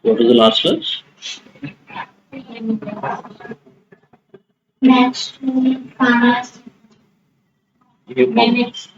What is the last class? Next farmers next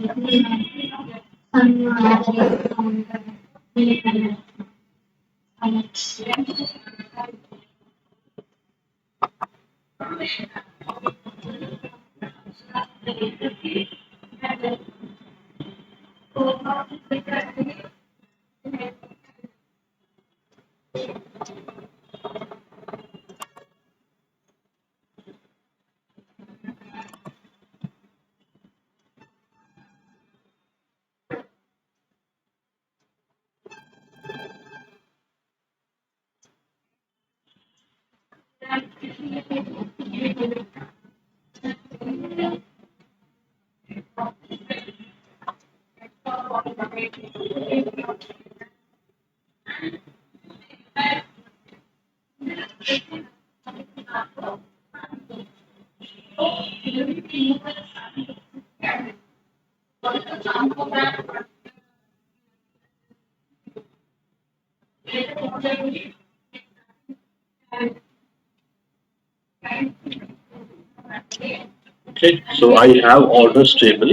Okay, so I have orders table.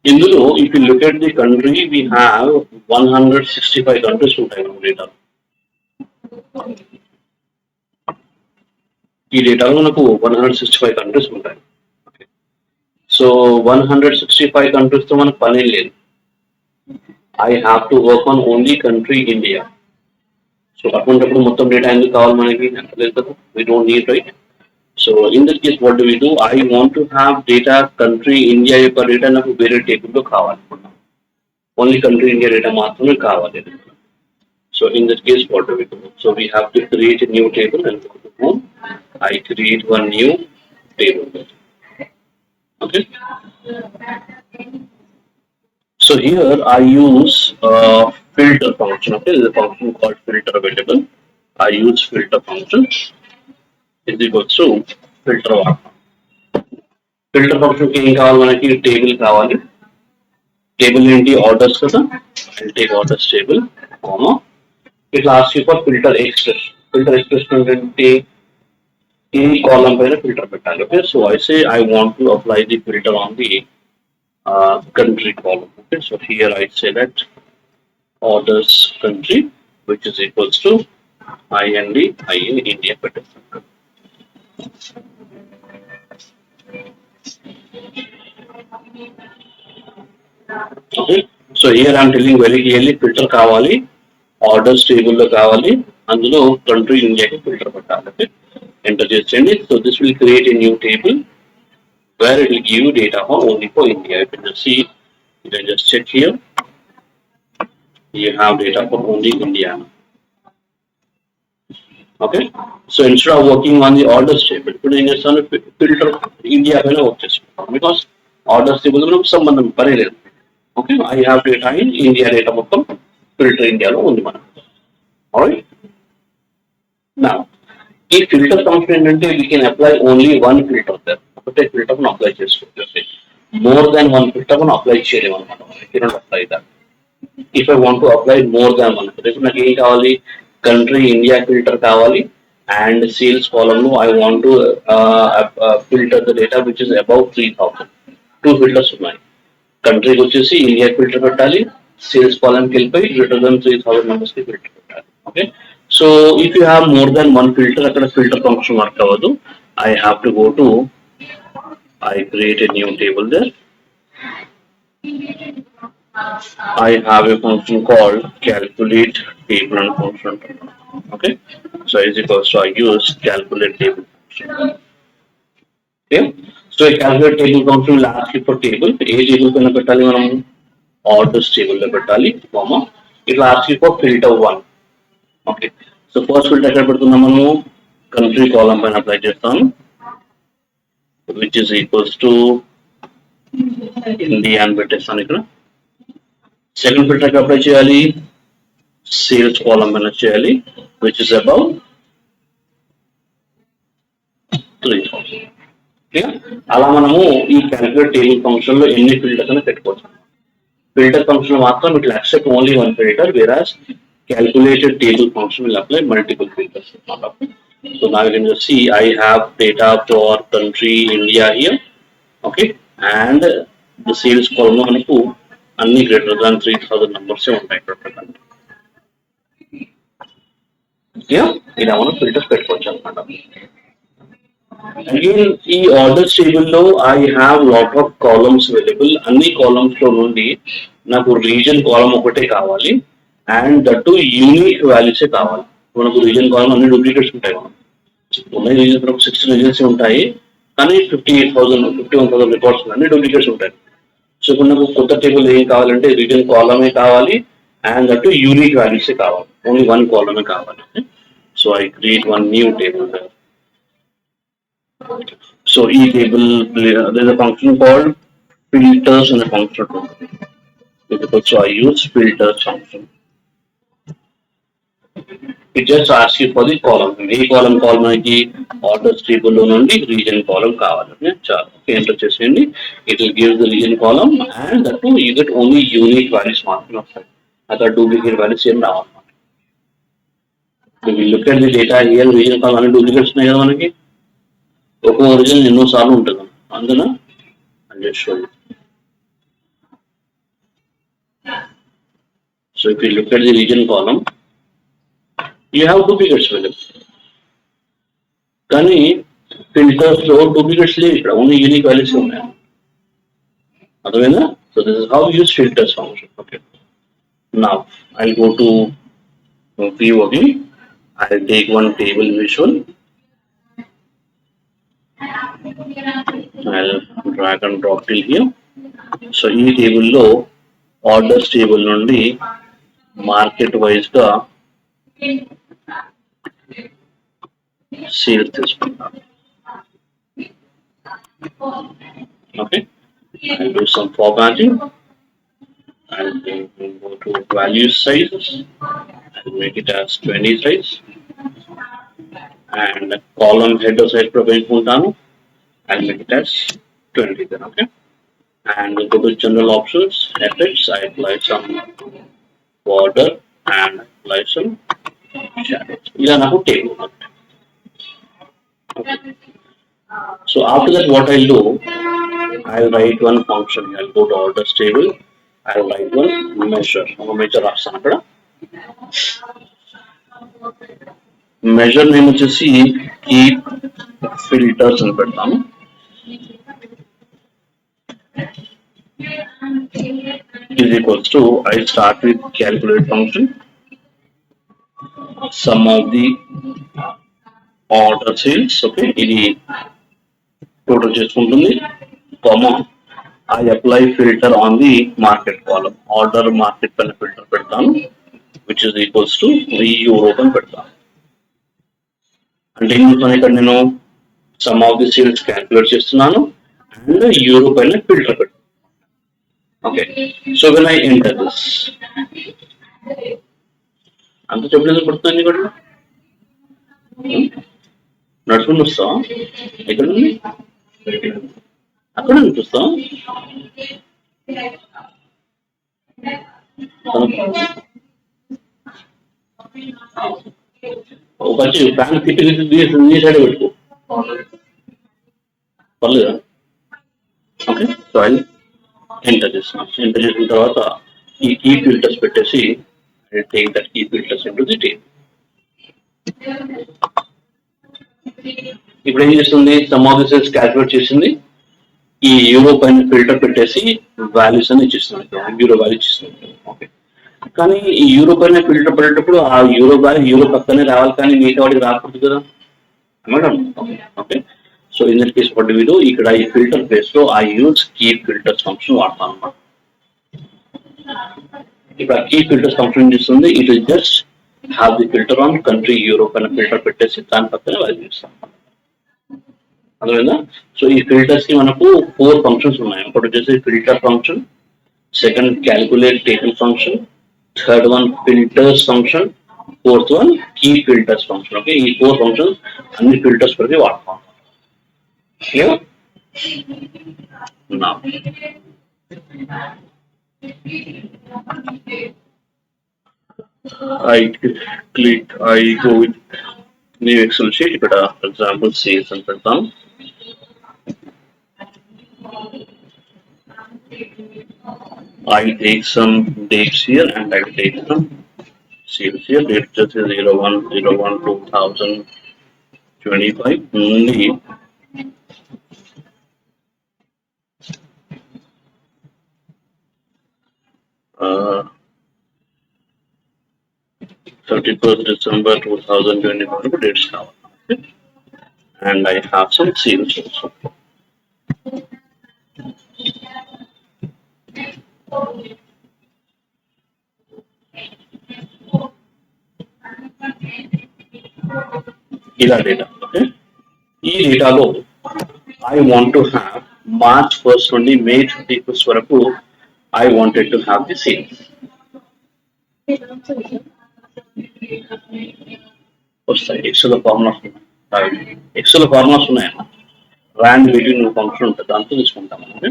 ఇందులో if you look at the country, we have 165 countries ఉంటాయి మన data. ఈ డేటాలో మనకు 165 countries ఉంటాయి. So 165 countries తో మనకు పని లేదు. I have to work on only country India. So అటువంటిప్పుడు మొత్తం డేటా ఎందుకు కావాలి మనకి? లేదు కదా, we don't need, right? So in this case what do we do? I want to have data country India యొక్క డేటా నాకు వేరే టేబుల్లో కావాలనుకున్నాను. ఓన్లీ కంట్రీ ఇండియా డేటా మాత్రమే కావాలి. So in this case, what do we do? So we have to create a new table and go to home. I create one new table. Okay. So here I use filter function. Okay, there's a function called filter available. I use filter function. Is equal to filter one. Filter function ki em kavali manaki table kavali. Table ఏంటి orders కదా. I'll take orders table, comma. It will ask you for filter expression. Filter expression అంటే ఈ కాలం పైన filter పెట్టాలి. Okay, so I say I want to apply the filter on the country column. Okay, so here I say that orders country, which is equals to IND IA India పెట్టేస్తాను. Okay, so here I am telling very clearly filter కావాలి, orders టేబుల్లో కావాలి, అందులో country ఇండియాకి filter పెట్టాలి. Enter చేసేయండి. So this will create a new table where it will give you data for only for India. You can just see, you can just check here. You have data for only India. Okay, so instead of working on the orders table, put in a filter India పైన work చేసుకుంటాం. Because orders table మనకు సంబంధం పని లేదు. Okay, I have data in India, data మొత్తం filter ఇండియాలో ఉంది మనకు. ఆల్రైట్, నా ఈ ఫిల్టర్ ఫంక్షన్ ఏంటంటే we can apply only one filter there. ఒకటే ఫిల్టర్ ను అప్లై చేసుకోవచ్చు. మోర్ దాన్ వన్ ఫిల్టర్ ను అప్లై చేయలేము అనమాట. Cannot apply that. If I want to apply more than one, ఇప్పుడు నాకు ఏం కావాలి? కంట్రీ ఇండియా ఫిల్టర్ కావాలి, అండ్ సేల్స్ కాలమ్ లో I want to filter the data which is above 3000. Two filters ఉన్నాయి. కంట్రీకి వచ్చేసి ఇండియా ఫిల్టర్ పెట్టాలి, సేల్స్ కాలమ్కి వెళ్ళిపోయి గ్రేటర్ దాన్ 3000 మెంబర్స్ కి ఫిల్టర్ పెట్టాలి. Okay, so if you have more than one filter, అక్కడ ఫిల్టర్ ఫంక్షన్ వర్క్ అవ్వదు. I have to go to, I create a new table there. I have a function called calculate table and function. Okay, so is equals to I use calculate table function. Okay, so a calculate table function will ask you for table. A table పైన పెట్టాలి మనం, orders table లో పెట్టాలి, comma. It will ask you for filter one. Okay, so first filter ఎక్కడ పెడుతున్నాం మనము? Country కాలం పైన apply చేస్తాను, which is equals to India అని పెట్టేస్తాను ఇక్కడ. సెకండ్ ఫిల్టర్ అప్లై చేయాలి, సేల్స్ కాలం పైన చేయాలి, విచ్ ఇస్ అబౌవ్ 3000. అలా మనము ఈ క్యాలిక్యులేట్ టేబుల్ ఫంక్షన్ లో ఎన్ని ఫిల్టర్స్ అని పెట్టుకోవచ్చు. ఫిల్టర్ ఫంక్షన్ మాత్రం it will accept only one filter, వేరాస్ calculated table function will apply multiple filters. So now you can just see I have data for country India here, okay, and the sales column మనకు అన్ని greater than 3000 numbers ఉంటాయి ఇక్కడ. ఇలా మనం filters పెట్టుకోవచ్చు అనమాట. Again ఈ orders table లో I have lot of columns available. అన్ని కాలమ్స్ లో నుండి నాకు రీజన్ కాలమ్ ఒకటే కావాలి అండ్ దట్ యూనిక్ వాల్యూసే కావాలి. మనకు రీజన్ కాలమ్ అన్ని డూప్లికేట్స్ ఉంటాయి. మనం ఉన్నాయి రీజన్ 60 రీజన్స్ ఉంటాయి, కానీ 51,000 రికార్డ్స్ అన్ని డూప్లికేట్స్ ఉంటాయి. సో ఇప్పుడు నాకు కొత్త టేబుల్ ఏం కావాలంటే రీజన్ కాలమే కావాలి అండ్ దట్ యూనిక్ వాల్యూసే కావాలి. ఓన్లీ వన్ కాలమే కావాలి. So I create one new table. So each table, there's a function called filters and a function. So I use filters function. It just asks you for the column. A column మనకి orders table లో నుండి region column కావాలి. చాలా enter చేసేయండి. It will give the region column and that too you get only unique values మాత్రమే వస్తాయి. అక్కడ duplicate values ఏం రావాలి. If you look at the data here, region column అన్ని duplicates ఉన్నాయి కదా మనకి. ఒక ఒరిజినల్ ఎన్నో సార్లు ఉంటుంది అందున so if you look at the reason column you have duplicates available, కానీ ఫిల్టర్స్ లో డూప్లికేట్స్ లేవు, ఇక్కడ ఓన్లీ యూనిక్ వాల్యూస్ ఉన్నాయి. అర్థమైందా? So this is how use filters function. Okay, now I go to view again. I take one table visual. I'll drag and drop till here. So ఈ table లో orders table నుండి market wise గా sales తీసుకుంటాను. Okay, I'll do some formatting. I'll go to value size. I'll make it as 20 size. And column header size పెట్టుకుంటాను. I'll make it as 20 then, okay? And go to general options, effects, I apply some border and apply some shadows. Ila naku table. Okay. So after that what I'll do, I'll write one function. I'll go to orders table. I'll write one measure. Measure option akkada. Measure name వచ్చేసి keep filters అని పెడతాను. Is equals to I start with calculate function, sum of the order sales. Okay, ఇది total చేసుకుంటుంది, comma I apply filter on the market column. Order market పైన filter పెడతాను, which is equals to Europe అని పెడతాను. అంటే ఏం చేస్తున్నాను ఇక్కడ నేను some of the sales calculate చేస్తున్నాను అండ్ యూరోప్ పైన ఫిల్టర్ పెడతాను. Okay, so when I enter this అంత చెప్పలేదు పడుతుంది ఇక్కడ నడుచుకుని వస్తాం. ఎక్కడ ఉంది? అక్కడ చూస్తాం. ఒక ఫ్యాన్ తిట్టి నీ సైడ్ పెట్టుకో, పర్లేదా? ఓకే, సో ఐ ఎంటర్ చేస్తున్నాం. ఎంటర్ చేసిన తర్వాత ఈ కీ ఫిల్టర్స్ పెట్టేసి take that key filters into the table. ఇప్పుడు ఏం చేస్తుంది? Sum of the sales calculate చేసింది, ఈ యూరో పైన ఫిల్టర్ పెట్టేసి వాల్యూస్ అని ఇచ్చిస్తుంది, యూరో వాల్యూ ఇచ్చిస్తుంది. ఓకే, కానీ ఈ యూరో పైన ఫిల్టర్ పడేటప్పుడు ఆ యూరో వాల్యూ యూరో పక్కనే రావాలి, కానీ మిగతా వాడికి రాకూడదు కదా madam. Okay, so in that case what do we do, ఇక్కడ ఈ ఫిల్టర్ ప్లేస్ లో I use keep filters function వాడతాను అన్నమాట. ఇక్కడ కీ ఫిల్టర్స్ ఫంక్షన్ చేస్తుంది, it will just have the filter on country Europe అనే ఫిల్టర్ పెట్టేసి దాని పక్కన వాల్యూ ఇస్తాం. అర్థమైందా? సో ఈ ఫిల్టర్స్ కి మనకు 4 ఫంక్షన్స్ ఉన్నాయి. ఒకటి వచ్చేసి filter function, second calculate table function, third one filters function, fourth one key filters function. Okay, ఈ 4 ఫంక్షన్స్ అన్ని ఫిల్టర్స్ కొరకు వాడతాం. Here now I go with new Excel sheet ఇక్కడ for example sales అని పెడతాం. I take some dates here and I will take some sales here. Date just 01/01/2025 only. Uh, 31st December 2025 dates now. Okay? And I have some sales also. ఇలా data okay ఈ డేటాలో I want to have March 1st నుండి మే 31st వరకు I wanted to have the sales వస్తాయి XL formulas ఉన్నాయి XL formulas ఉన్నాయన్న rand between function ఉంటుంది దాంతో తీసుకుంటాం ఓకే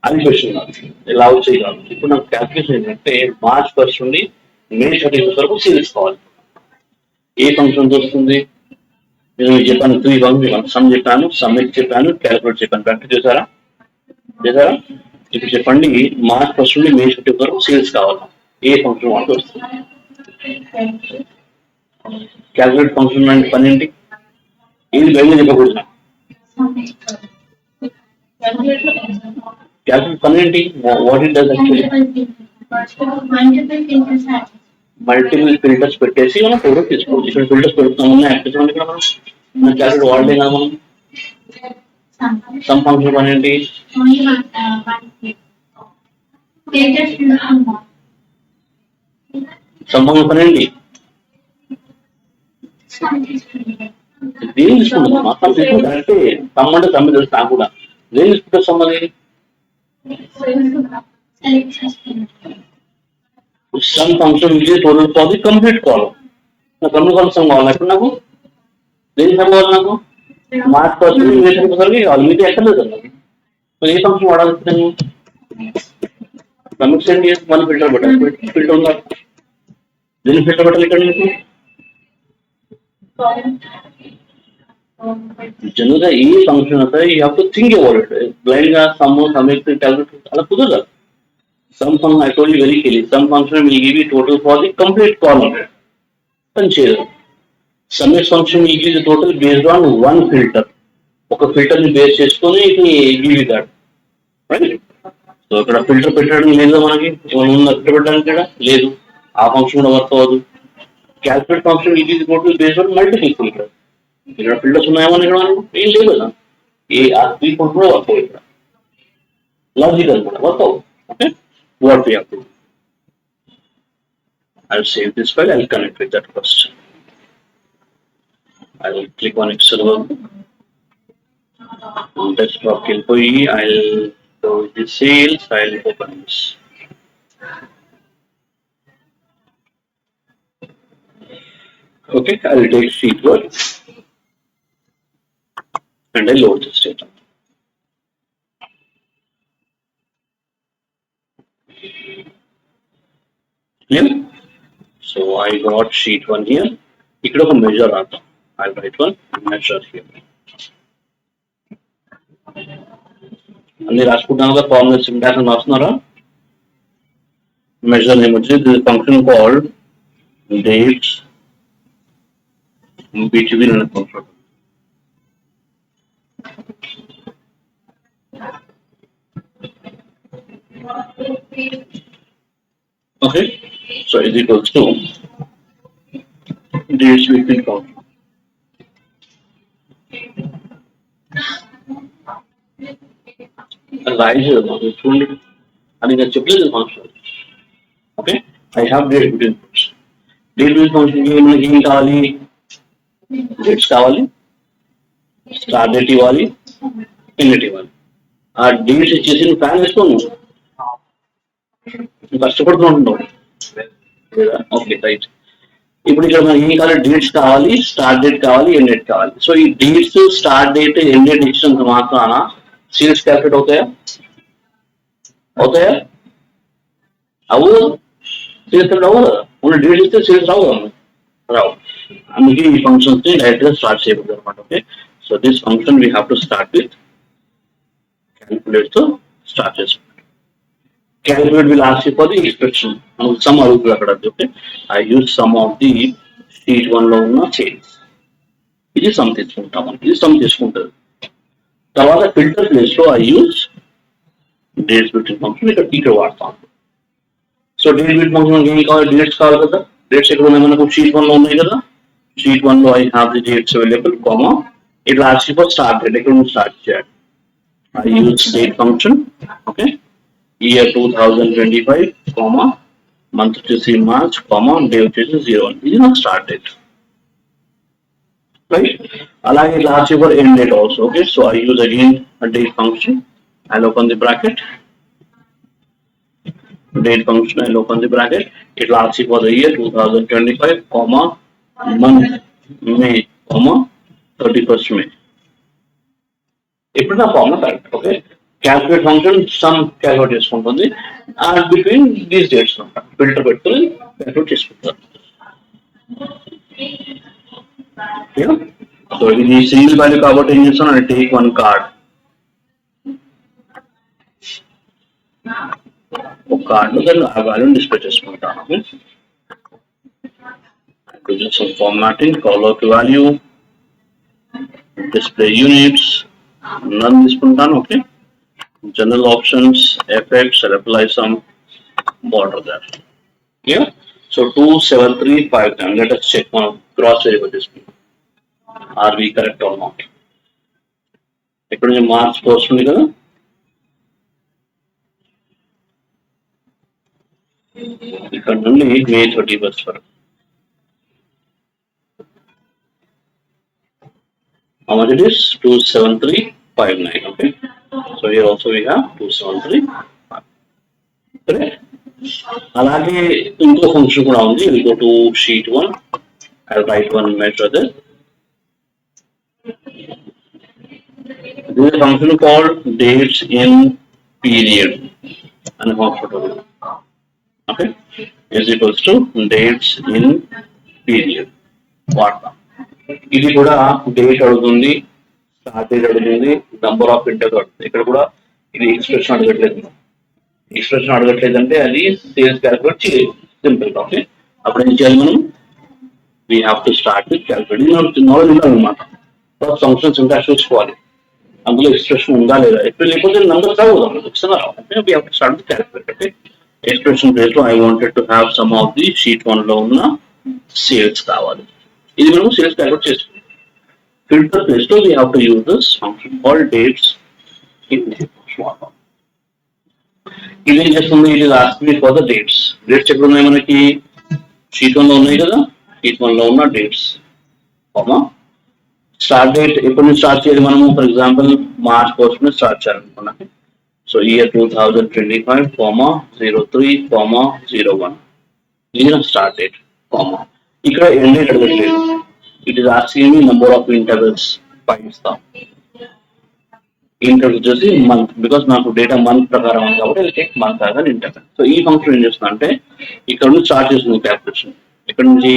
అది క్వశ్చన్ ఎలా చేయగలరు ఇప్పుడు నాకు క్యాల్కులేషన్ ఏంటంటే మార్చ్ 1st నుండి మే 31st వరకు సేల్స్ కావాలి ఏ ఫంక్షన్ వస్తుంది నేను మీకు చెప్పాను 3 ఫంక్షన్ సమ్ చెప్పాను సమ్మిట్ చెప్పాను క్యాల్కులేట్ చెప్పాను ప్రాక్టీస్ చేశారా ఇప్పుడు చెప్పండి మార్చ్ 1st నుండి మే 31st వరకు సేల్స్ కావాలి ఏ ఫంక్షన్ వాళ్ళకి వస్తుంది క్యాల్కులేట్ ఫంక్షన్ అంటే పని ఏంటి ఏది బయట చెప్పకూడదు క్యాల్కులేట్ పని ఏంటి what it does actually multiple filters పెట్టేసి మనం ఫోటో తీసుకోవచ్చు ఇక్కడ ఫిల్టర్స్ పెడుతున్నాము యాక్టివ్ ఇక్కడ మనం క్యాల్కులేట్ వాడలే కదా మనం సమ్ ఫంక్షన్ పని ఏంటి సమ్ ఫంక్షన్ పని ఏంటి దేని తీసుకుంటుంది మొత్తం తీసుకుంటే కరెక్టే సమ్ అంటే సమ్ తెలుసు నాకు కూడా దేని తీసుకుంటే సమ్ అది సమ్ ఫంక్షన్ ఇది టోటల్ కావాలి కంప్లీట్ కావాలి నాకు అన్ని ఫంక్షన్ కావాలి ఎప్పుడు నాకు దేని సమ్ కావాలి నాకు మార్చ్ 1st సరికి కావాలి మీతో ఎక్కర్లేదు నాకు మరి ఏ ఫంక్షన్ వాడాలి నేను కమిట్ సెండ్ చేసి మళ్ళీ ఫిల్టర్ పెట్టాలి ఫిల్టర్ ఉందా దేని ఫిల్టర్ పెట్టాలి ఇక్కడ మీకు జనరల్ గా ఈ ఫంక్షన్ అయితే you have to think about it blind గా సమ్ సమ్మిట్ క్యాల్కులేట్ అలా కుదరదు sum function I told you very clearly sum function will give you total for the complete column పని చేయదు summit function will give the total based on one filter ఒక filter ని base చేసుకొని ఇది give you that right so ఇక్కడ filter పెట్టడం లేదు మనకి ఏమైనా ఫిల్టర్ పెట్టడానికి కూడా లేదు ఆ ఫంక్షన్ కూడా వర్క్ అవ్వదు calculate function will give the total based on multiple filter ఇక్కడ ఫిల్టర్స్ ఉన్నాయేమో ఇక్కడ ఏం లేదు కదా ఏ ఆ 3 ఫంక్షన్ కూడా వర్క్ అవ్వదు ఇక్కడ లాజికల్ కూడా వర్క్ అవ్వదు okay what we have to do. I'll save this file, I'll connect with that first. I will click on Excel work. On desktop employee, I'll go with the sales, I'll open this. Okay, I'll take sheet work and I'll load this data. Clear? So I got sheet 1 here. ఇక్కడ ఒక measure రాద్దాం. I'll write one measure here. అన్ని రాసుకుంటాను కదా formula syntax అని రాస్తున్నారా measure name వచ్చి this function called dates between and function. Okay, so is equals to dates between count. Rise చూడండి అది నేను చెప్పలేదు function okay I have date between date between function మనకి ఏం కావాలి డేట్స్ కావాలి స్టార్ట్ డేట్ ఇవ్వాలి ఎండ్ డేట్ ఇవ్వాలి ఆ డేట్స్ ఇచ్చేసి నువ్వు ప్లాన్ వేసుకోను కష్టపడుతూ ఉంటున్నావు ఓకే రైట్ ఇప్పుడు ఇక్కడ మనకి ఏం కావాలి డేట్స్ కావాలి స్టార్ట్ డేట్ కావాలి ఎండ్ డేట్ కావాలి సో ఈ dates start date end date ఇచ్చినంత మాత్రాన సేల్స్ క్యాల్కులేట్ అవుతాయా అవ్వదు సేల్స్ రావు కదా, ఓన్లీ డేట్ ఇస్తే సేల్స్ రావు కదా, రావు. అందుకే ఈ ఫంక్షన్స్ ని డైరెక్ట్ గా స్టార్ట్ చేయకూడదు అనమాట. Okay, so this function we have to start with calculate తో స్టార్ట్ చేసుకుంటాం. Calculate will ask you for the expression. Some అడుగుతుంది అక్కడ. Okay, I use some of the sheet 1 లో ఉన్న సేల్స్. ఇది సమ్ తీసుకుంటాం, ఇది సమ్ తీసుకుంటుంది. తర్వాత ఫిల్టర్ ప్లేస్ లో I use dates between function ఇక్కడ వాడతాం. సో డేట్ బిట్వీన్ ఫంక్షన్ ఏం కావాలి, డేట్స్ కావాలి కదా. డేట్స్ ఎక్కడ ఉన్నాయి మనకు, షీట్ 1 లో ఉన్నాయి కదా. షీట్ 1 లో I have the dates available, comma it last for start date, ఎక్కడ నుంచి స్టార్ట్ చేయాలి. I use date function. Okay, year 2025, comma month వచ్చేసి మార్చ్, కామా డే వచ్చేసి 01. ఇది నాకు స్టార్ట్ డేట్, రైట్. అలాగే last for end date also. Okay, so I use again date function. I'll open the bracket. Date function, I'll open the bracket. It will ask you for the year 2025, comma month May, comma 31st May. ఇప్పుడు నా formula correct. Okay, calculate function sum calculate చేసుకుంటుంది and between these dates అంట filter పెట్టుకుని calculate చేసుకుంటారు. So ఇది single value కాబట్టి ఏం చేస్తాను, అంటే టేక్ వన్ కార్డ్. ఒక కార్డు దాన్ని ఆ వాల్యూని డిస్ప్లే చేసుకుంటాను. Formatting, call out value, display units, none తీసుకుంటాను. Okay, general options, effects, apply sum, border that. Yeah, so 27359. Let us check one cross variable display. Are we correct or not? ఇక్కడ నుంచి marks వస్తుంది కదా, ఇక్కడ నుండి మే 31st వరకు. How much it is? 27359. Okay, so here also we have 273. Correct. అలాగే ఇంకో function కూడా ఉంది. We go to sheet 1. I'll write one measure there. This is a function called dates in period and a function. Okay, is equals to dates in period. వాడతాం. ఇది కూడా date అడుగుతుంది, start date అడుగుతుంది, number of ఇంటర్స్ అడుగుతుంది. ఇక్కడ కూడా ఇది expression అడగట్లేదు. ఎక్స్ప్రెషన్ అడగట్లేదు అంటే అది సేల్స్ క్యాల్కులేట్ చేయాలి, సింపుల్. ఓకే, అప్పుడు ఏం చేయాలి మనం, we have to start with calculate. Knowledge ఉండాలన్నమాట. ఫస్ట్ ఫంక్షన్స్ ఇంకా చూసుకోవాలి, అందులో ఎక్స్ప్రెషన్ ఉందా లేదా. ఎప్పుడు లేకపోతే నంబర్ చదువుదాం, ఖచ్చితంగా రావాలి. We have to start with calculate. Okay, expression place లో I wanted to have sum of the sheet 1 లో ఉన్న సేల్స్ కావాలి. ఇది మనం సేల్స్ క్యాల్కులేట్ చేసుకుంటాం. ఫిల్టర్ ప్లేస్ లో we have to use this function called dates in. ఇది ఏం చేస్తుంది, ఇది asking for the dates. Dates ఎక్కడ ఉన్నాయి మనకి, షీట్ 1 లో ఉన్నాయి కదా. షీట్ 1 లో ఉన్న డేట్స్, కామా స్టార్ట్ డేట్ ఎప్పటి నుంచి స్టార్ట్ చేయాలి మనము. ఫర్ ఎగ్జాంపుల్ మార్చ్ కోసం స్టార్ట్ చేయాలనుకున్నాం. So year 2025, comma 03, comma 01. ఇది నా స్టార్ట్ డేట్, కామా. ఇక్కడ ఎండ్ డేట్ అడగట్లేదు. It is asking me number of intervals 5 ఇస్తాం. ఇంటర్వెల్ వచ్చేసి మంత్, బికాస్ నాకు డేటా మంత్ ప్రకారం ఉంది కాబట్టి take month as an interval. So ఈ ఫంక్షన్ ఏం చేస్తున్నా అంటే ఇక్కడ నుంచి స్టార్ట్ చేస్తుంది క్యాల్కులేషన్. ఇక్కడ నుంచి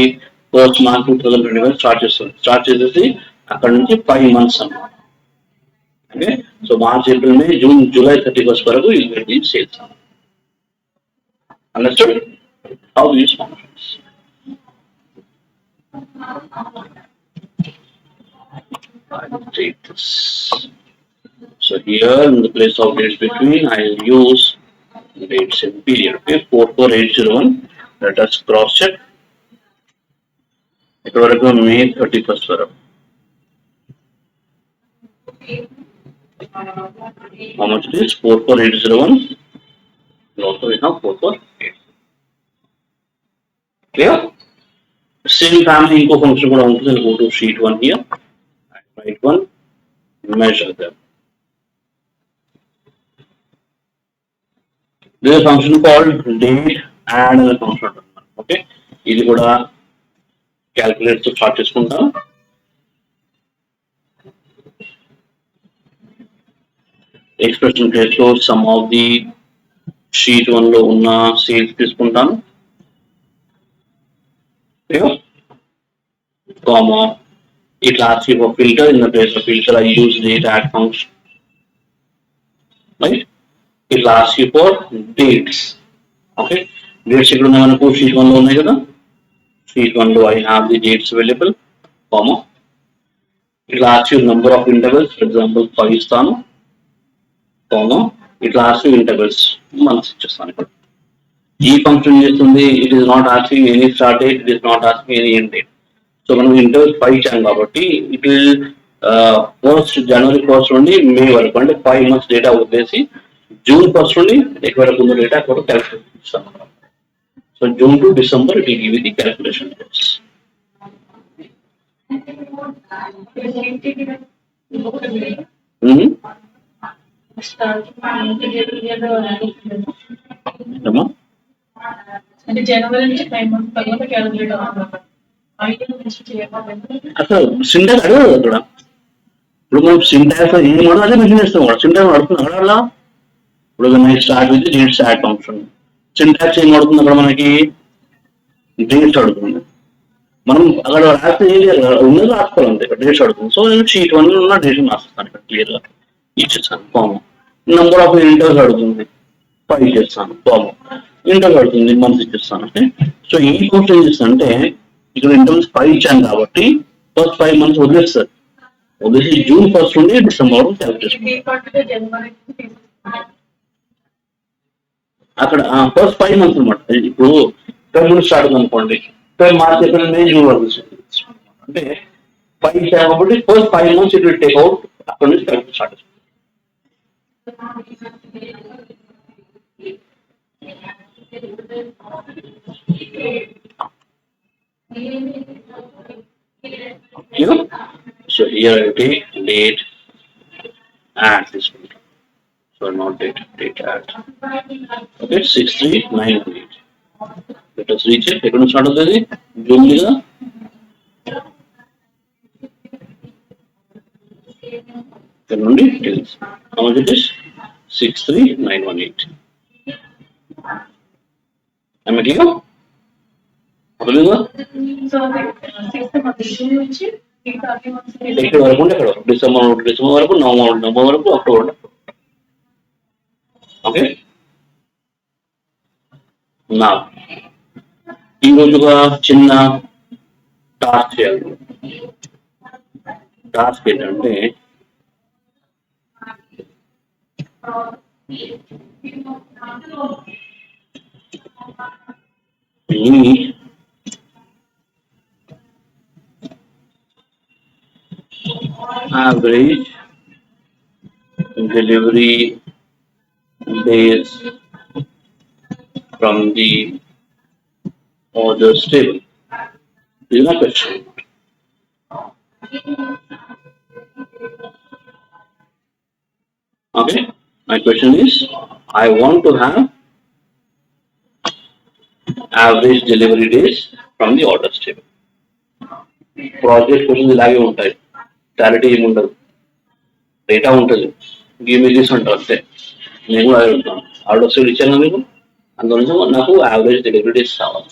1st March 2025 స్టార్ట్ చేస్తుంది. స్టార్ట్ చేసేసి అక్కడ నుంచి 5 months అన్నమాట. ఓకే, సో మార్చ్, ఏప్రిల్, మే, జూన్, జూలై 31st వరకు you get the sales. Understood how use functions. I'll take this. So here in the place of dates between, I'll use dates in period. Okay, 44801. Let us cross check. ఇక్కడ వరకు మే 31st వరకు. How much it is? 44801. And also we have 448. Clear? Same family ఇంకో function కూడా ఉంటుంది. Go to sheet 1 here. Write one. Measure them. There is a function called date and another function. Okay, ఇది కూడా calculate తో start చేసుకుంటాం. Expression place లో some of the sheet 1 లో ఉన్న సేల్స్ తీసుకుంటాను. Clear? Comma. It asks you for filter. In the place of filter, I use date add function. Right? It will ask you for dates. Okay, dates ఇక్కడ ఉన్నాయి మనకు sheet 1 లో ఉన్నాయి కదా, sheet 1 లో I have the dates available, comma. It will ask you number of intervals, for example 5 ఇస్తాను, comma. It will ask you intervals, months ఇచ్చేస్తాను ఇక్కడ. ఈ ఫంక్షన్ చేస్తుంది, it is not asking any start date, it is not asking any end date. So మనం intervals 5 ఇచ్చాం కాబట్టి it will first జనవరి 1 నుండి మే వరకు అంటే 5 months డేటా వదిలేసి జూన్ 1 నుండి ఎక్కడ వరకు ఉందో డేటా అక్కడ క్యాల్కులేషన్ ఇస్తాం. So June to December it will give the calculation dates. అంటే జనవరి నుంచి 5 months తర్వాత క్యాలిక్యులేట్ అవుతుంది. అసలు సింటాక్స్ అడగదు అక్కడ. ఇప్పుడు మనం సింటాక్స్ ఏం అడగదు అదే మెన్షన్ చేస్తాం కూడా. సింటాక్స్ అడుగుతుంది అక్కడ. ఇప్పుడు next start with dates add function. Syntax ఏం అడుగుతుంది అక్కడ మనకి, డేట్స్ అడుగుతుంది. మనం అక్కడ రాస్తే ఏం చేయాలి, ఉన్నది రాసుకోవాలి అంతే. ఇక్కడ డేట్స్ అడుగుతుంది. సో నేను షీట్ 1 లో ఉన్న డేట్స్ రాస్తాను ఇక్కడ క్లియర్గా ఇచ్చేస్తాను ఫామ్. నెంబర్ ఆఫ్ ఇంటర్స్ అడుగుతుంది, 5 ఇచ్చేస్తాను ఫామ్. ఇంటర్స్ అడుగుతుంది, మంత్స్ ఇచ్చేస్తాను. ఓకే, సో ఈ కోర్స్ ఏం చేస్తాను అంటే ఇక్కడ ఇంటర్వ్యూస్ 5 ఇచ్చాను కాబట్టి ఫస్ట్ 5 months వదిలేస్తారు. వదిలేసి జూన్ 1 నుండి డిసెంబర్ వరకు క్యాల్కులేషన్. అక్కడ ఫస్ట్ 5 months అనమాట. ఇప్పుడు ఫిబ్రవరి స్టార్ట్ ఉంది అనుకోండి, మార్చ్ ఏప్రిల్ మే జూన్ వరకు అంటే 5 ఇచ్చాను కాబట్టి first 5 months it will take out. అక్కడ నుంచి క్యాల్కులేషన్ స్టార్ట్ అవుతుంది. So here I take date add this one. So not date add. Okay, 63918. Let us recheck. Eక్కడ నుంచి స్టార్ట్ అవుతుంది, జూన్ మీద. ఇక్కడ నుండి tells how much it is, 63918. Am I clear? అర్థమైందా? ఎక్కడ వరకు ఉంటే అక్కడ డిసెంబర్ వరకు, నవంబర్ వరకు, అక్టోబర్ వరకు. ఓకే, నా ఈ రోజుగా చిన్న టాస్క్ చేయాలి. టాస్క్ ఏంటంటే ఈ average delivery days from the orders table. This is my question. Okay, my question is, I want to have average delivery days from the orders table. Project questions ఇలాగే ఉంటాయి, clarity ఏమి ఉండదు, data ఉంటుంది, give me this అంటారు అంతే. నేను కూడా అదే ఉంటాను. ఆర్డర్స్ ఇచ్చాను మీకు, అందులో నాకు యావరేజ్ డెలివరీ డేస్ కావాలి,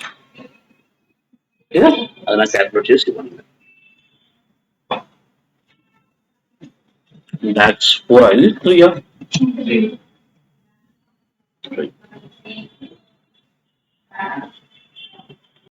అది నాకు క్యాల్కులేట్ చేసి ఇవ్వండి. That's 4. I need 3. Yeah. 3.